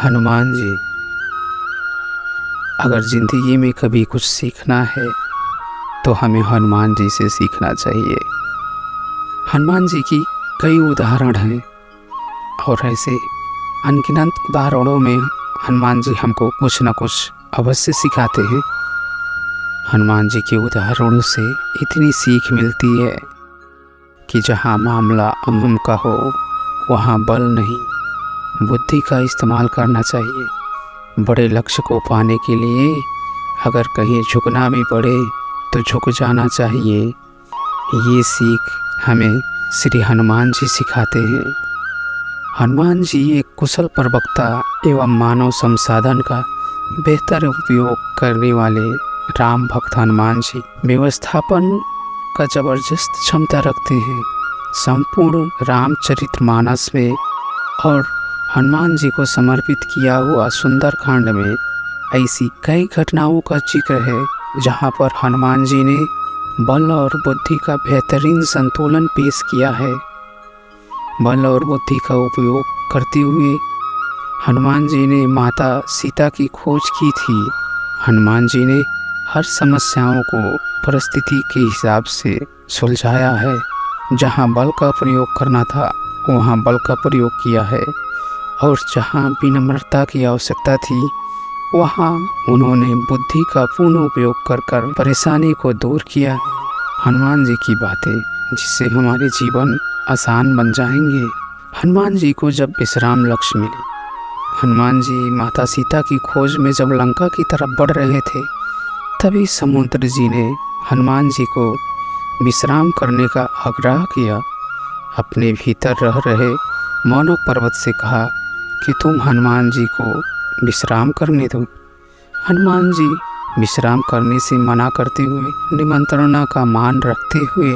हनुमान जी, अगर ज़िंदगी में कभी कुछ सीखना है तो हमें हनुमान जी से सीखना चाहिए। हनुमान जी की कई उदाहरण हैं और ऐसे अनगिनत उदाहरणों में हनुमान जी हमको कुछ न कुछ अवश्य सिखाते हैं। हनुमान जी के उदाहरणों से इतनी सीख मिलती है कि जहाँ मामला अहम का हो वहाँ बल नहीं, बुद्धि का इस्तेमाल करना चाहिए। बड़े लक्ष्य को पाने के लिए अगर कहीं झुकना भी पड़े तो झुक जाना चाहिए। ये सीख हमें श्री हनुमान जी सिखाते हैं। हनुमान जी एक कुशल प्रवक्ता एवं मानव संसाधन का बेहतर उपयोग करने वाले राम भक्त हनुमान जी व्यवस्थापन का जबरदस्त क्षमता रखते हैं। संपूर्ण रामचरितमानस में और हनुमान जी को समर्पित किया हुआ सुंदरकांड में ऐसी कई घटनाओं का जिक्र है जहां पर हनुमान जी ने बल और बुद्धि का बेहतरीन संतुलन पेश किया है। बल और बुद्धि का उपयोग करते हुए हनुमान जी ने माता सीता की खोज की थी। हनुमान जी ने हर समस्याओं को परिस्थिति के हिसाब से सुलझाया है। जहां बल का प्रयोग करना था वहां बल का प्रयोग किया है और जहां विनम्रता की आवश्यकता थी वहां उन्होंने बुद्धि का पूर्ण उपयोग कर परेशानी को दूर किया। हनुमान जी की बातें जिससे हमारे जीवन आसान बन जाएंगे। हनुमान जी को जब विश्राम लक्ष्य मिले, हनुमान जी माता सीता की खोज में जब लंका की तरफ बढ़ रहे थे, तभी समुद्र जी ने हनुमान जी को विश्राम करने का आग्रह किया। अपने भीतर रह रहे मानव पर्वत से कहा कि तुम हनुमान जी को विश्राम करने दो। हनुमान जी विश्राम करने से मना करते हुए निमंत्रणा का मान रखते हुए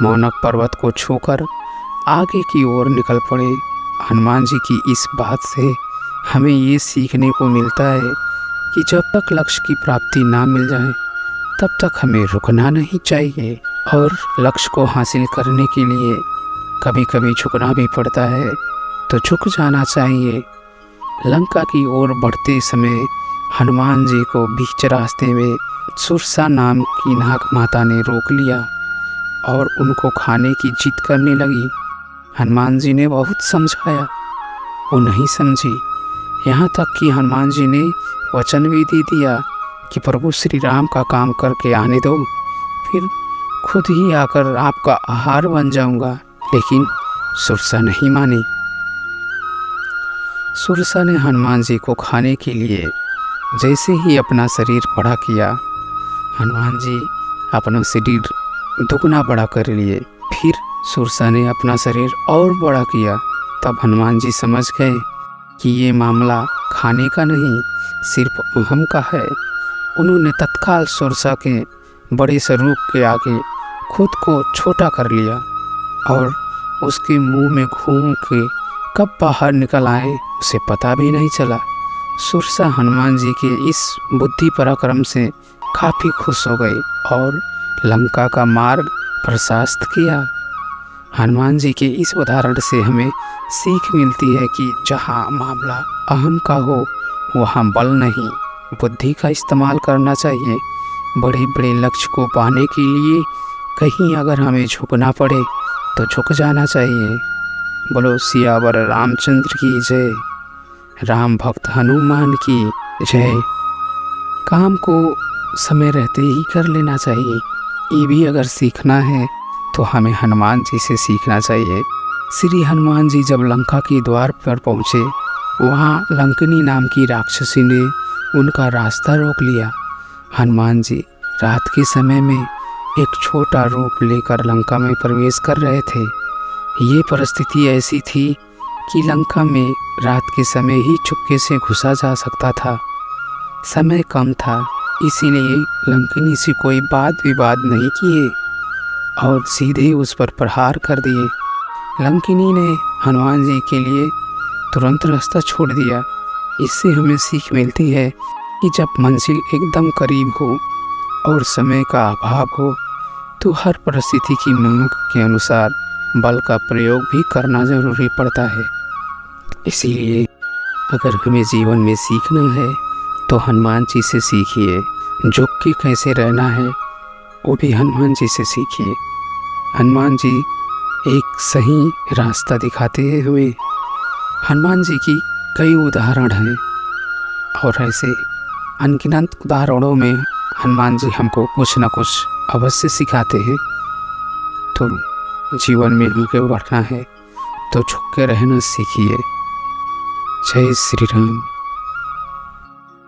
मानव पर्वत को छूकर आगे की ओर निकल पड़े। हनुमान जी की इस बात से हमें ये सीखने को मिलता है कि जब तक लक्ष्य की प्राप्ति ना मिल जाए तब तक हमें रुकना नहीं चाहिए और लक्ष्य को हासिल करने के लिए कभी कभी झुकना भी पड़ता है तो झुक जाना चाहिए। लंका की ओर बढ़ते समय हनुमान जी को बीच रास्ते में सुरसा नाम की नाग माता ने रोक लिया और उनको खाने की जिद करने लगी। हनुमान जी ने बहुत समझाया, वो नहीं समझी। यहाँ तक कि हनुमान जी ने वचन भी दे दिया कि प्रभु श्री राम का काम करके आने दो, फिर खुद ही आकर आपका आहार बन जाऊंगा। लेकिन सुरसा नहीं मानी। सुरसा ने हनुमान जी को खाने के लिए जैसे ही अपना शरीर बड़ा किया, हनुमान जी अपना शरीर दुगना बड़ा कर लिए। फिर सुरसा ने अपना शरीर और बड़ा किया। तब हनुमान जी समझ गए कि ये मामला खाने का नहीं, सिर्फ अहम का है। उन्होंने तत्काल सुरसा के बड़े स्वरूप के आगे खुद को छोटा कर लिया और उसके मुंह में घूम के कब बाहर निकल आए उसे पता भी नहीं चला। सुरसा हनुमान जी के इस बुद्धि पराक्रम से काफ़ी खुश हो गई और लंका का मार्ग प्रशस्त किया। हनुमान जी के इस उदाहरण से हमें सीख मिलती है कि जहाँ मामला अहम का हो वहाँ बल नहीं, बुद्धि का इस्तेमाल करना चाहिए। बड़े बड़े लक्ष्य को पाने के लिए कहीं अगर हमें झुकना पड़े तो झुक जाना चाहिए। बोलो सियावर रामचंद्र की जय, राम भक्त हनुमान की जय। काम को समय रहते ही कर लेना चाहिए। ये भी अगर सीखना है तो हमें हनुमान जी से सीखना चाहिए। श्री हनुमान जी जब लंका के द्वार पर पहुँचे, वहाँ लंकिनी नाम की राक्षसी ने उनका रास्ता रोक लिया। हनुमान जी रात के समय में एक छोटा रूप लेकर लंका में प्रवेश कर रहे थे। ये परिस्थिति ऐसी थी कि लंका में रात के समय ही चुपके से घुसा जा सकता था। समय कम था, इसीलिए लंकिनी से कोई वाद विवाद नहीं किए और सीधे उस पर प्रहार कर दिए। लंकिनी ने हनुमान जी के लिए तुरंत रास्ता छोड़ दिया। इससे हमें सीख मिलती है कि जब मंजिल एकदम करीब हो और समय का अभाव हो तो हर परिस्थिति की मांग के अनुसार बल का प्रयोग भी करना जरूरी पड़ता है। इसीलिए अगर हमें जीवन में सीखना है तो हनुमान जी से सीखिए। झुक के कैसे रहना है वो भी हनुमान जी से सीखिए। हनुमान जी एक सही रास्ता दिखाते हुए हनुमान जी की कई उदाहरण हैं और ऐसे अनगिनत उदाहरणों में हनुमान जी हमको कुछ न कुछ अवश्य सिखाते हैं। तो जीवन में आगे बढ़ना है तो झुक के रहना सीखिए। जय श्री राम।